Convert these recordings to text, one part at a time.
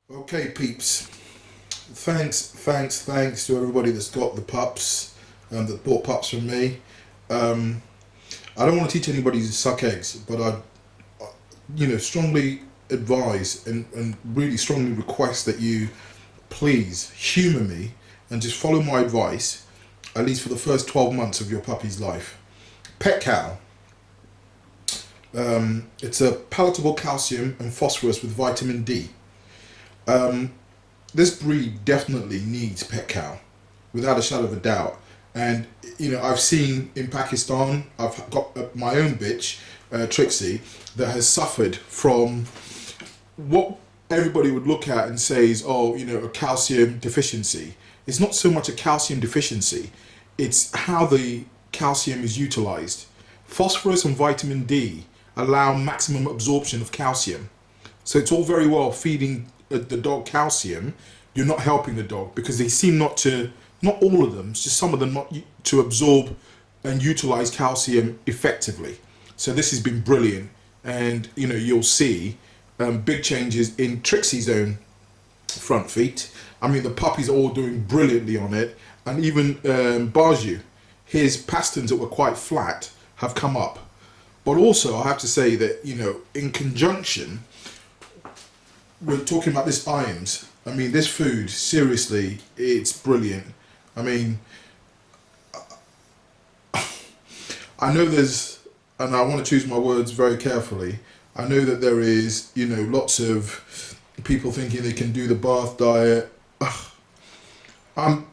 Okay, peeps. Thanks to everybody that's got the pups and that bought pups from me. Um, I don't want to teach anybody to suck eggs, but strongly advise and really strongly request that you please humour me and just follow my advice, at least for the first 12 months of your puppy's life. Pet cow. It's a palatable calcium and phosphorus with vitamin D. Um, this breed definitely needs pet cow, without a shadow of a doubt. And I've seen in Pakistan, I've got my own bitch, Trixie, that has suffered from what everybody would look at and say is, oh, a calcium deficiency. It's not so much a calcium deficiency; it's how the calcium is utilized. Phosphorus and vitamin D allow maximum absorption of calcium. So it's all very well feeding the dog calcium. You're not helping the dog because they seem not all of them, just some of them not to absorb and utilize calcium effectively. So this has been brilliant, and you'll see big changes in Trixie's own front feet. I mean, the puppies are all doing brilliantly on it, and even Baju, his pasterns that were quite flat have come up. But also, I have to say that in conjunction, we're talking about this IAMS. I mean, this food, seriously, it's brilliant. I mean, I know there's, and I want to choose my words very carefully. I know that there is, lots of people thinking they can do the bath diet. I'm,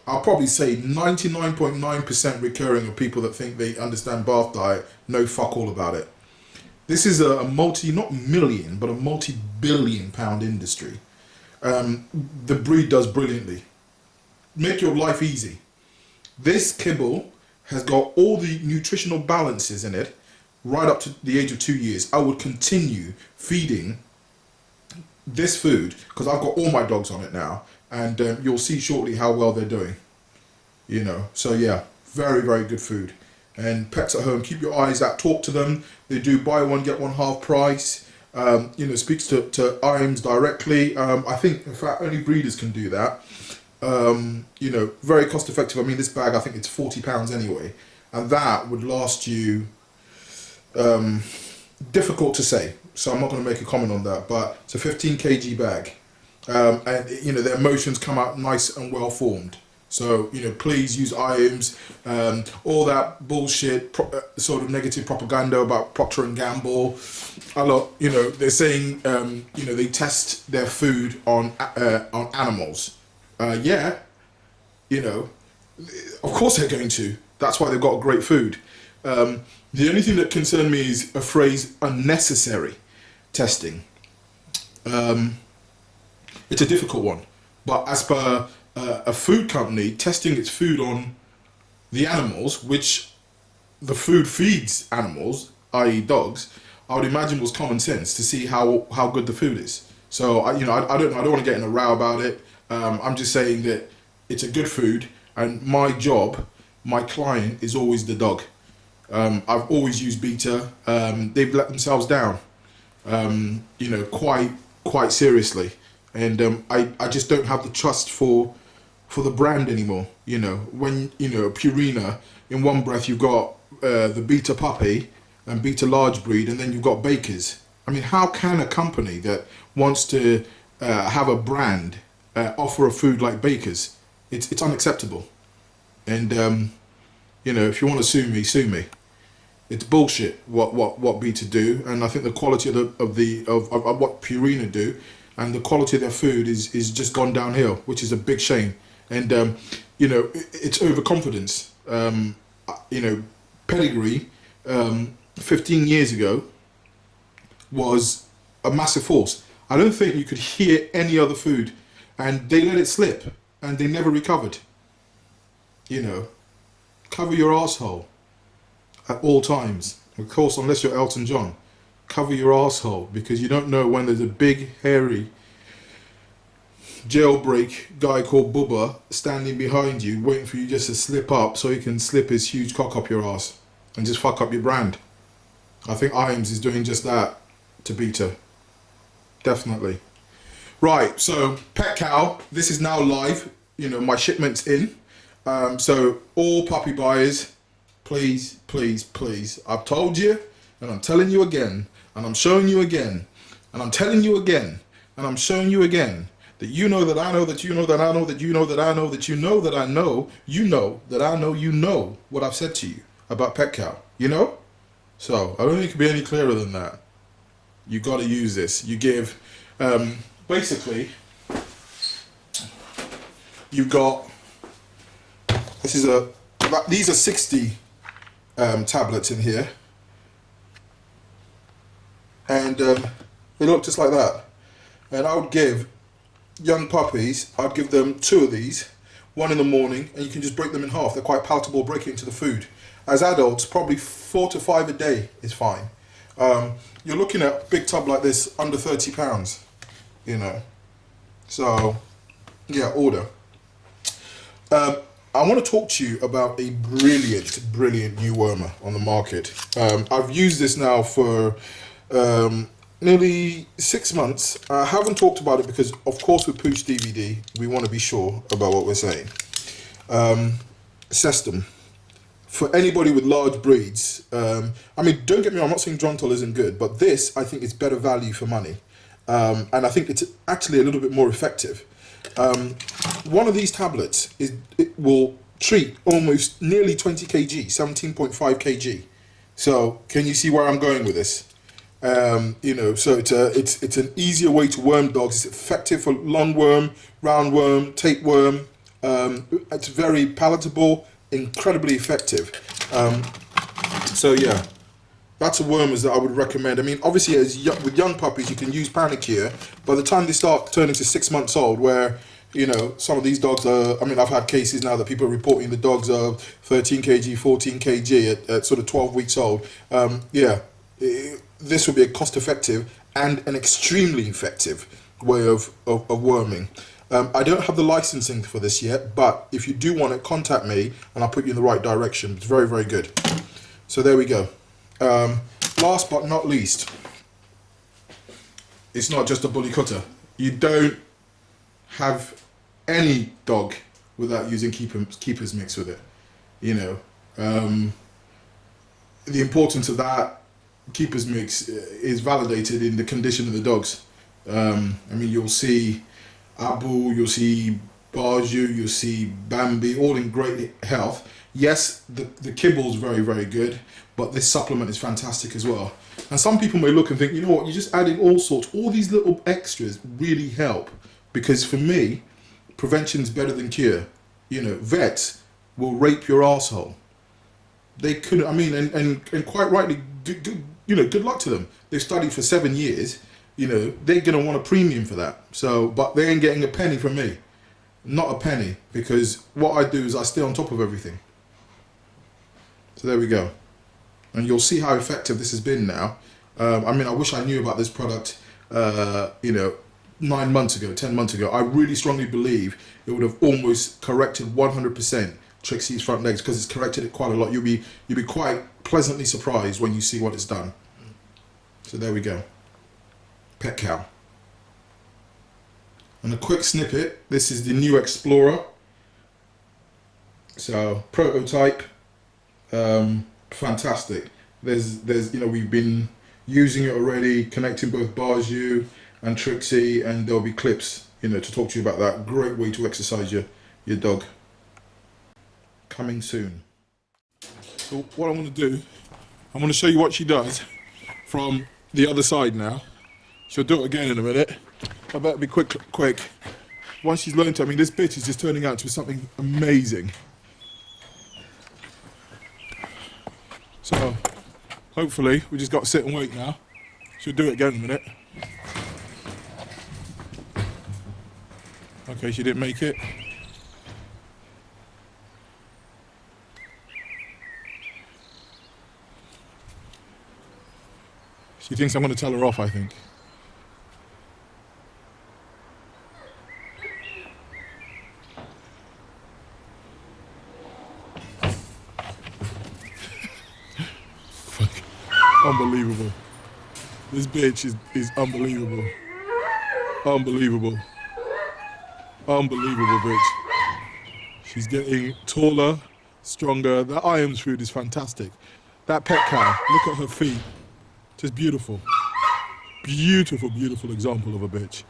I'll probably say 99.9% recurring of people that think they understand bath diet know fuck all about it. This is a multi, not million, but a multi-billion pound industry. The breed does brilliantly. Make your life easy. This kibble has got all the nutritional balances in it right up to the age of 2 years. I would continue feeding this food because I've got all my dogs on it now, and you'll see shortly how well they're doing. So yeah, very, very good food. And pets at home, keep your eyes out, talk to them. They do buy one, get one half price. Speaks to IAMS directly. I think, in fact, only breeders can do that. Very cost effective. I mean, this bag, I think it's £40 anyway. And that would last you, difficult to say. So I'm not going to make a comment on that. But it's a 15 kg bag. And their emotions come out nice and well formed. So please use IAMS. All that bullshit, sort of negative propaganda about Procter and Gamble. A lot, they're saying they test their food on animals. Yeah, of course they're going to. That's why they've got great food. The only thing that concerned me is a phrase unnecessary testing. It's a difficult one, but as per a food company testing its food on the animals, which the food feeds animals, i.e. dogs, I would imagine was common sense to see how good the food is. So I don't want to get in a row about it. I'm just saying that it's a good food, and my job, my client is always the dog. I've always used Beta. They've let themselves down, quite seriously, and I just don't have the trust for the brand anymore. When Purina, in one breath you've got the Beta puppy and Beta large breed, and then you've got Bakers. I mean, how can a company that wants to have a brand offer a food like Bakers? It's unacceptable. And if you want to sue me. It's bullshit what Beta do, and I think the quality of what Purina do, and the quality of their food is just gone downhill, which is a big shame. And it's overconfidence. Pedigree 15 years ago was a massive force. I don't think you could hear any other food, and they let it slip, and they never recovered. Cover your asshole at all times. Of course, unless you're Elton John, cover your asshole, because you don't know when there's a big, hairy jailbreak guy called Bubba standing behind you, waiting for you just to slip up so he can slip his huge cock up your ass and just fuck up your brand. I think IAMS is doing just that to Beta. Definitely. Right, so Pet Cow, this is now live. You know, my shipment's in. So all puppy buyers, please, please, please. I've told you, and I'm telling you again, and I'm showing you again, and I'm telling you again, and I'm showing you again, that you know that I know that you know that I know that you know that I know that you know that I know you know that I know you know what I've said to you about Pet Cow. You know? So I don't think it can be any clearer than that. You got to use this. You give, basically, you've got, these are 60 tablets in here, and they look just like that. And I would give young puppies, I'd give them 2 of these, one in the morning, and you can just break them in half. They're quite palatable, breaking into the food. As adults, probably 4 to 5 a day is fine. You're looking at a big tub like this, under £30, you know. So, yeah, order. I want to talk to you about a brilliant new wormer on the market. I've used this now for nearly 6 months. I haven't talked about it because, of course, with Pooch DVD, we want to be sure about what we're saying. Cestum. For anybody with large breeds, I mean, don't get me wrong, I'm not saying Drontal isn't good, but this, I think, is better value for money. And I think it's actually a little bit more effective. One of these tablets, it will treat almost nearly 20 kg, 17.5 kg. So, can you see where I'm going with this? You know, so it's an easier way to worm dogs. It's effective for lungworm, roundworm, tapeworm. It's very palatable, incredibly effective. So yeah, that's a wormers that I would recommend. I mean, obviously, with young puppies, you can use Panicure. By the time they start turning to 6 months old, where, you know, some of these dogs are, I mean, I've had cases now that people are reporting the dogs are 13 kg, 14 kg at sort of 12 weeks old. This will be a cost-effective and an extremely effective way of worming. I don't have the licensing for this yet, but if you do want it, contact me and I'll put you in the right direction. It's very, very good. So there we go. Last but not least, it's not just a bully cutter. You don't have any dog without using keeper's mix with it. You know, the importance of that keeper's mix is validated in the condition of the dogs. I mean, you'll see Abu, you'll see Baju, you'll see Bambi, all in great health. Yes, the kibble's very, very good, but this supplement is fantastic as well. And some people may look and think, you know what, you're just adding all sorts, all these little extras really help. Because for me, prevention's better than cure. You know, vets will rape your asshole. They couldn't, I mean, and quite rightly, good luck to them. They've studied for 7 years. You know, they're going to want a premium for that. So, but they ain't getting a penny from me. Not a penny, because what I do is I stay on top of everything. So there we go. And you'll see how effective this has been now. I mean, I wish I knew about this product, 9 months ago, 10 months ago. I really strongly believe it would have almost corrected 100% Trixie's front legs, because it's corrected it quite a lot. You'll be quite pleasantly surprised when you see what it's done. So there we go. Pet Cow. And a quick snippet, this is the new Explorer. So, prototype, fantastic. There's we've been using it already, connecting both Baju and Trixie, and there'll be clips, to talk to you about that. Great way to exercise your dog. Coming soon. So what I'm going to do, I'm going to show you what she does from the other side now. She'll do it again in a minute. I better be quick. Once she's learned to, I mean, this bitch is just turning out to be something amazing. So, hopefully, we just got to sit and wait now. She'll do it again in a minute. Okay, she didn't make it. She thinks I'm going to tell her off, I think. Unbelievable. This bitch is unbelievable. Unbelievable. Unbelievable, bitch. She's getting taller, stronger. That Iams food is fantastic. That pet cow, look at her feet. Just beautiful. Beautiful, beautiful example of a bitch.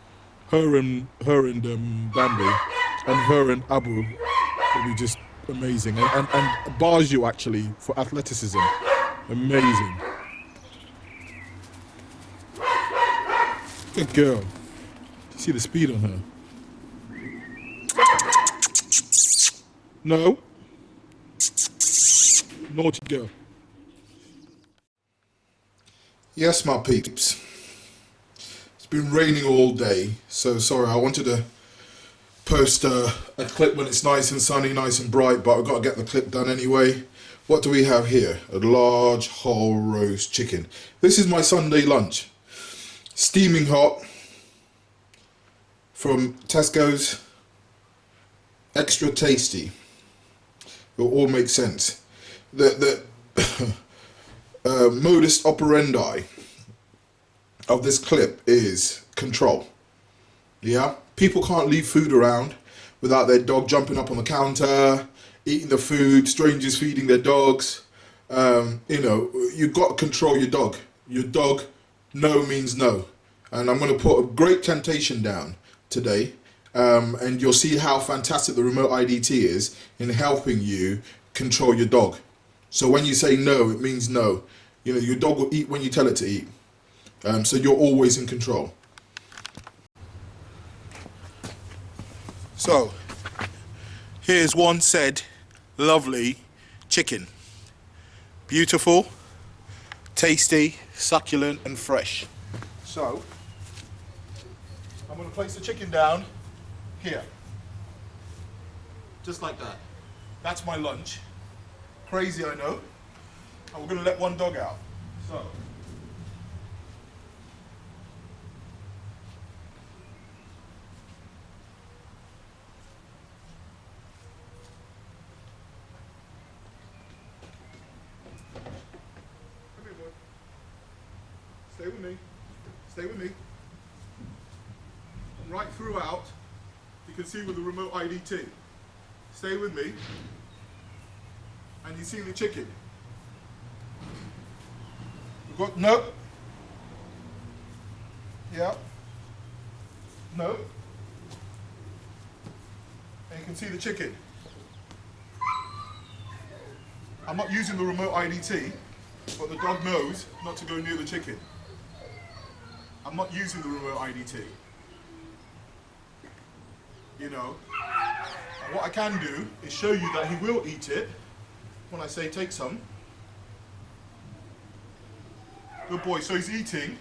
Her and Bambi and her and Abu will be just amazing. And Baju actually for athleticism. Amazing. Good girl. You see the speed on her. No. Naughty girl. Yes, my peeps. It's been raining all day, so sorry, I wanted to post a clip when it's nice and sunny, nice and bright, but I've got to get the clip done anyway. What do we have here? A large whole roast chicken. This is my Sunday lunch. Steaming hot from Tesco's. Extra tasty. It will all make sense. The modus operandi of this clip is control. Yeah? People can't leave food around without their dog jumping up on the counter, eating the food, strangers feeding their dogs. You've got to control your dog. Your dog, no means no. And I'm going to put a great temptation down today. And you'll see how fantastic the remote IDT is in helping you control your dog. So when you say no, it means no. Your dog will eat when you tell it to eat. So you're always in control. So, here's one said lovely chicken. Beautiful, tasty, succulent and fresh. So, I'm going to place the chicken down here. Just like that. That's my lunch. Crazy, I know. And we're going to let one dog out. So. Come here, boy. Stay with me. Stay with me. Right throughout, you can see with the remote IDT. Stay with me. And you see the chicken. We've got, no. Yeah. No. And you can see the chicken. I'm not using the remote IDT, but the dog knows not to go near the chicken. I'm not using the remote IDT. And what I can do is show you that he will eat it when I say take some. Good boy, so he's eating,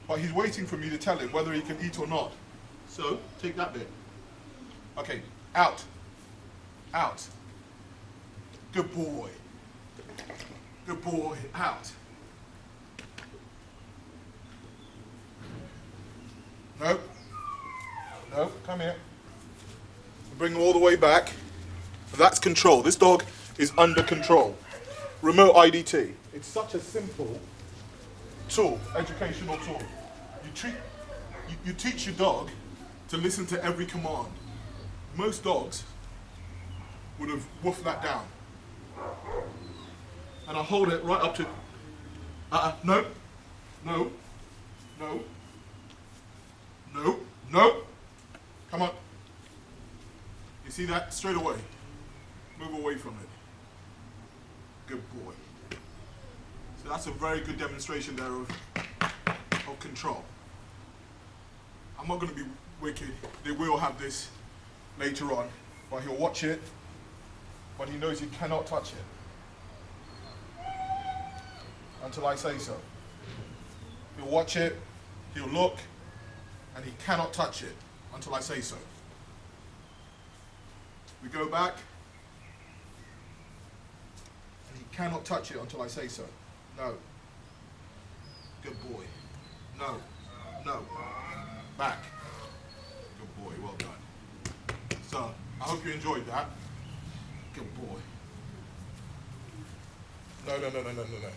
but he's waiting for me to tell him whether he can eat or not. So, take that bit. Okay, out. Out. Good boy. Good boy, out. Nope. Nope, come here. Bring him all the way back. That's control. This dog is under control. Remote IDT. It's such a simple tool, educational tool. You teach your dog to listen to every command. Most dogs would have woofed that down. And I hold it right up to, no, no, no, no, no. Come on. You see that? Straight away. Move away from it. Good boy. So that's a very good demonstration there of control. I'm not going to be wicked. They will have this later on, but he'll watch it, but he knows he cannot touch it until I say so. He'll watch it, he'll look, and he cannot touch it until I say so. We go back, and he cannot touch it until I say so. No. Good boy. No. No. Back. Good boy, well done. So, I hope you enjoyed that. Good boy. No, no, no, no, no, no, no.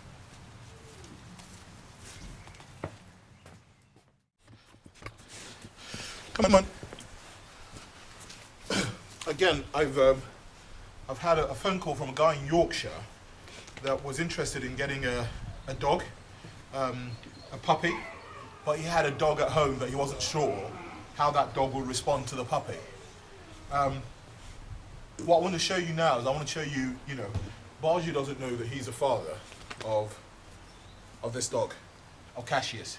Come on. Again, I've had a phone call from a guy in Yorkshire that was interested in getting a dog, a puppy, but he had a dog at home that he wasn't sure how that dog would respond to the puppy. What I want to show you now is I want to show you, Barju doesn't know that he's a father of this dog, of Cassius.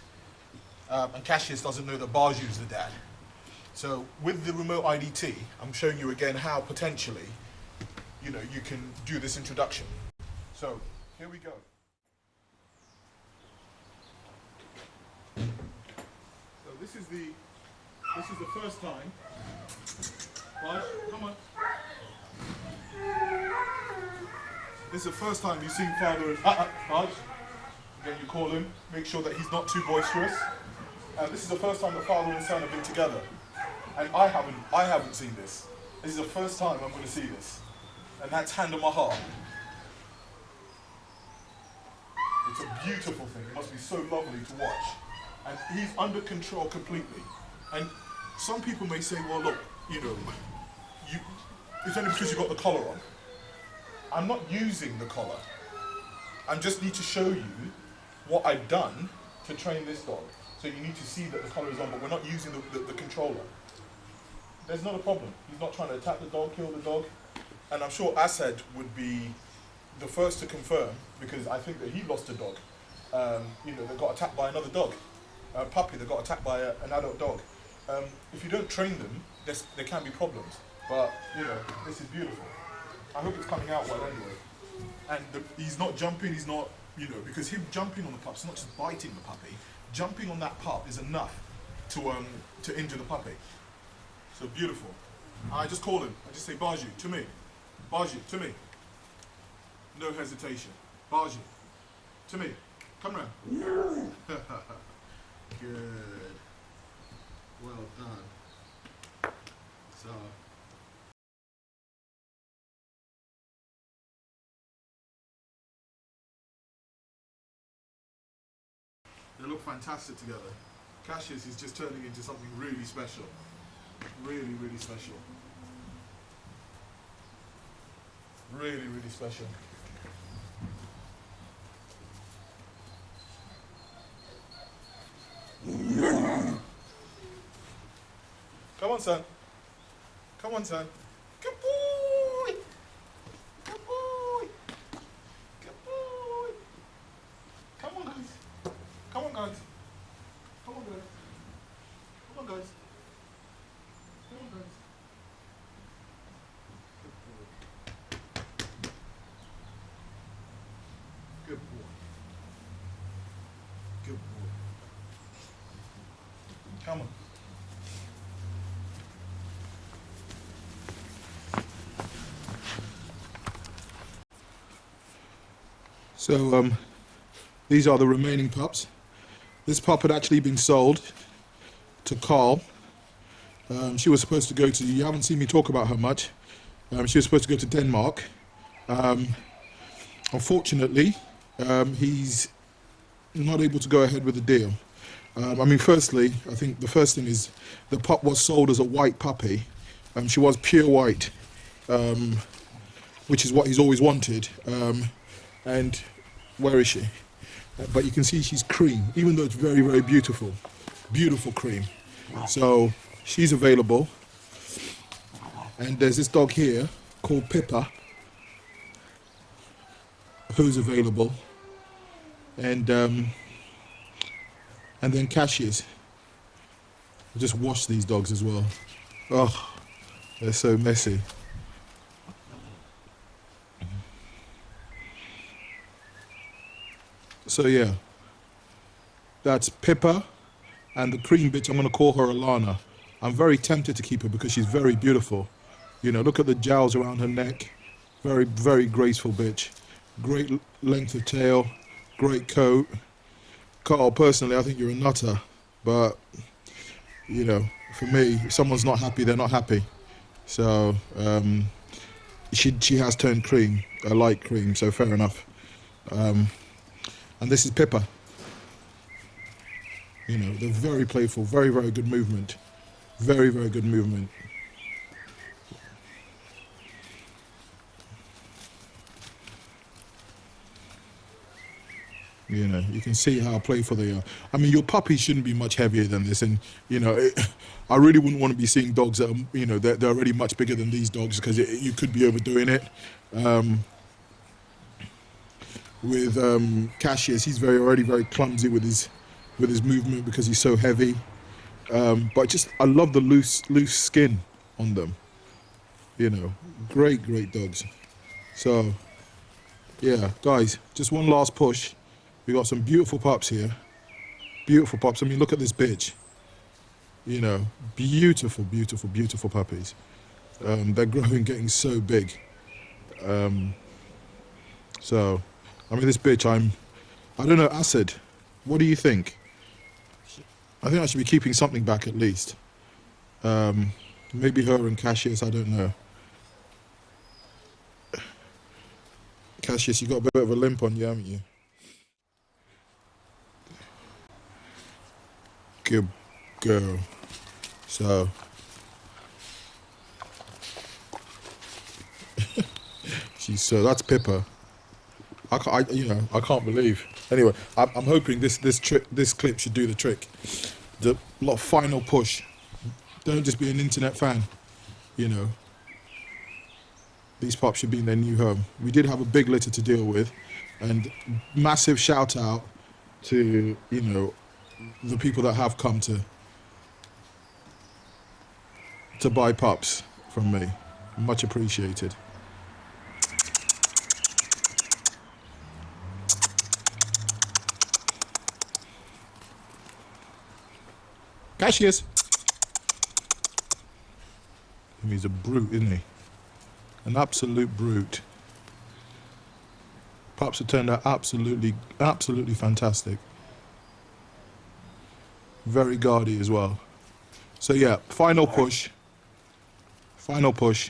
And Cassius doesn't know that Barju is the dad. So with the remote IDT, I'm showing you again how potentially, you can do this introduction. So here we go. So this is the first time. Barge, come on. This is the first time you've seen father and Barge. Again, you call him. Make sure that he's not too boisterous. This is the first time the father and son have been together, and I haven't seen this. This is the first time I'm going to see this, and that's hand on my heart. It's a beautiful thing. It must be so lovely to watch, and he's under control completely. And some people may say, well, look, it's only because you got the collar on. I'm not using the collar. I just need to show you what I've done to train this dog. So you need to see that the collar is on, but we're not using the controller. There's not a problem. He's not trying to attack the dog, kill the dog. And I'm sure Asad would be the first to confirm, because I think that he lost a dog. They got attacked by another dog, a puppy that got attacked by an adult dog. If you don't train them, there can be problems. But, this is beautiful. I hope it's coming out well anyway. And he's not jumping, he's not, because him jumping on the pup, it's not just biting the puppy. Jumping on that pup is enough to injure the puppy. So beautiful. I just call him. I just say, Barju, to me. Barju, to me. No hesitation. Barju, to me. Come round. Good. Well done. So. They look fantastic together. Cassius is just turning into something really special. Really, really special. Really, really special. Come on, son. Come on, son. Good boy. Good boy. Good boy. Come on, guys. Come on, guys. Come on, guys. Come on, guys. Come on, guys. Good boy. Good boy. Good boy. Come on. So, these are the remaining pups. This pup had actually been sold to Carl. She was supposed to go to, you haven't seen me talk about her much. She was supposed to go to Denmark. Unfortunately, he's not able to go ahead with the deal. Firstly, I think the first thing is the pup was sold as a white puppy. She was pure white, which is what he's always wanted. And where is she? But you can see she's cream, even though it's very, very beautiful. Beautiful cream. So she's available. And there's this dog here called Pippa, who's available. And then Cassius. Just wash these dogs as well. Oh, they're so messy. So yeah, that's Pippa, and the cream bitch, I'm going to call her Alana. I'm very tempted to keep her because she's very beautiful. Look at the jowls around her neck. Very, very graceful bitch. Great length of tail, great coat. Carl, personally, I think you're a nutter, but, for me, if someone's not happy, they're not happy. So, she has turned cream, a light cream, so fair enough. And this is Pippa. They're very playful, very, very good movement. Very, very good movement. You know, you can see how playful they are. I mean, your puppies shouldn't be much heavier than this, and you know, I really wouldn't want to be seeing dogs that are, you know, they're already much bigger than these dogs because you could be overdoing it. With Cassius, he's already very clumsy with his movement because he's so heavy. But just I love the loose skin on them. You know, great dogs. So yeah, guys, just one last push. We got some beautiful pups here. Beautiful pups. I mean, look at this bitch. You know, beautiful puppies. They're growing, getting so big. So, I mean, this bitch, I don't know, Acid, what do you think? I think I should be keeping something back at least. Maybe her and Cassius, I don't know. Cassius, you got a bit of a limp on you, haven't you? Good girl. So, that's Pippa. I can't believe. Anyway, I'm hoping this clip should do the trick. The final push. Don't just be an internet fan. You know, these pups should be in their new home. We did have a big litter to deal with, and massive shout out to, you know, the people that have come to buy pups from me. Much appreciated. Cassius. He's a brute, isn't he? An absolute brute. Pups have turned out absolutely fantastic. Very guardy as well. So yeah, final push. Final push.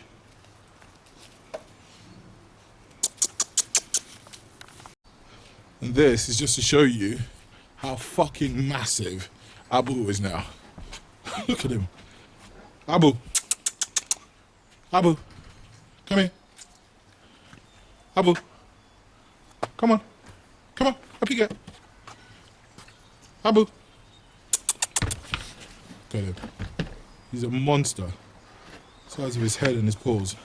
And this is just to show you how fucking massive Abu is now. Look at him. Abu. Abu. Come here. Abu. Come on. Come on. Up you get. Abu. Look at him. He's a monster. Size of his head and his paws.